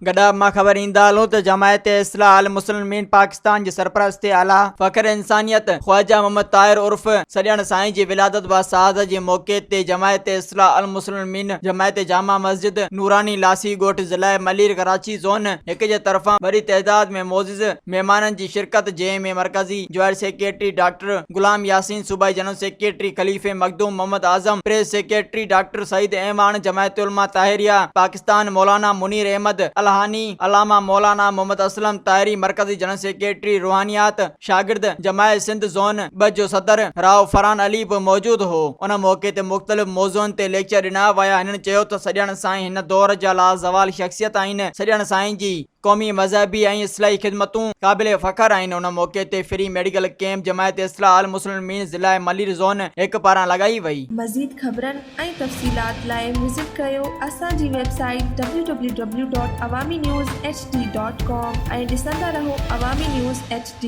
गडा मां ख़बर ईंदा हलूं त जमायत इस्लाह अल मुस्लिमीन पाकिस्तान जे सरपरस्त आला फ़खर इंसानियत ख्वाजा मोहम्मद ताहिर उर्फ सॼण साईं जी विलादत व शहादत जे मौक़े ते जमायत इस्लाह अल मुस्लिमीन जमायत जामा मस्जिद नूरानी लासी ॻोठ ज़िला मलीर कराची ज़ोन हिक जे तरफ़ां वॾी तइदाद में मोज़िज़ महिमाननि जी शिरकत, जंहिंमें मरकज़ी जॉइंट सेक्रेटरी डॉक्टर गुलाम यासीन, सूबाई जनरल सेक्रेटरी खलीफ़े मखदूम मोहम्मद आज़म, प्रेस सेक्रेटरी डॉक्टर सईद अहमान, जमायत उलमा ताहिरिया पाकिस्तान मौलाना मुनीर अहमद अलहानी, अलामा मौलाना मोहम्मद असलम ताहिरी, मरकज़ी जनरल सेक्रेटरी रूहानियात शागिर्द जमायत सिंध ज़ोन 2 जो सदर राव फरहान अली बि मौजूद हो। उन मौक़े ते मुख़्तलिफ़ मौज़ुअनि ते लेक्चर ॾिना विया। हिननि चयो त सॼण साईं हिन दौर जा लाज़वाल शख़्सियत आहिनि। सॼण साईं जी क़ौमी मज़हबी ऐं इस्लाही ख़िदमतूं क़ाबिल फ़ख़्र आहिनि। उन मौक़े ते फ्री मेडिकल कैंप जमायत इस्लाह अल मुस्लिमीन ज़िला मलीर ज़ोन 1 पारां लॻाई वई। मज़ीद ख़बरनि ऐं तफ़सीलात लाइ विज़िट कयो असांजी वेबसाइट www.awamiNewsHD.com ऐं ॾिसंदा रहो अवामी न्यूज़ HD।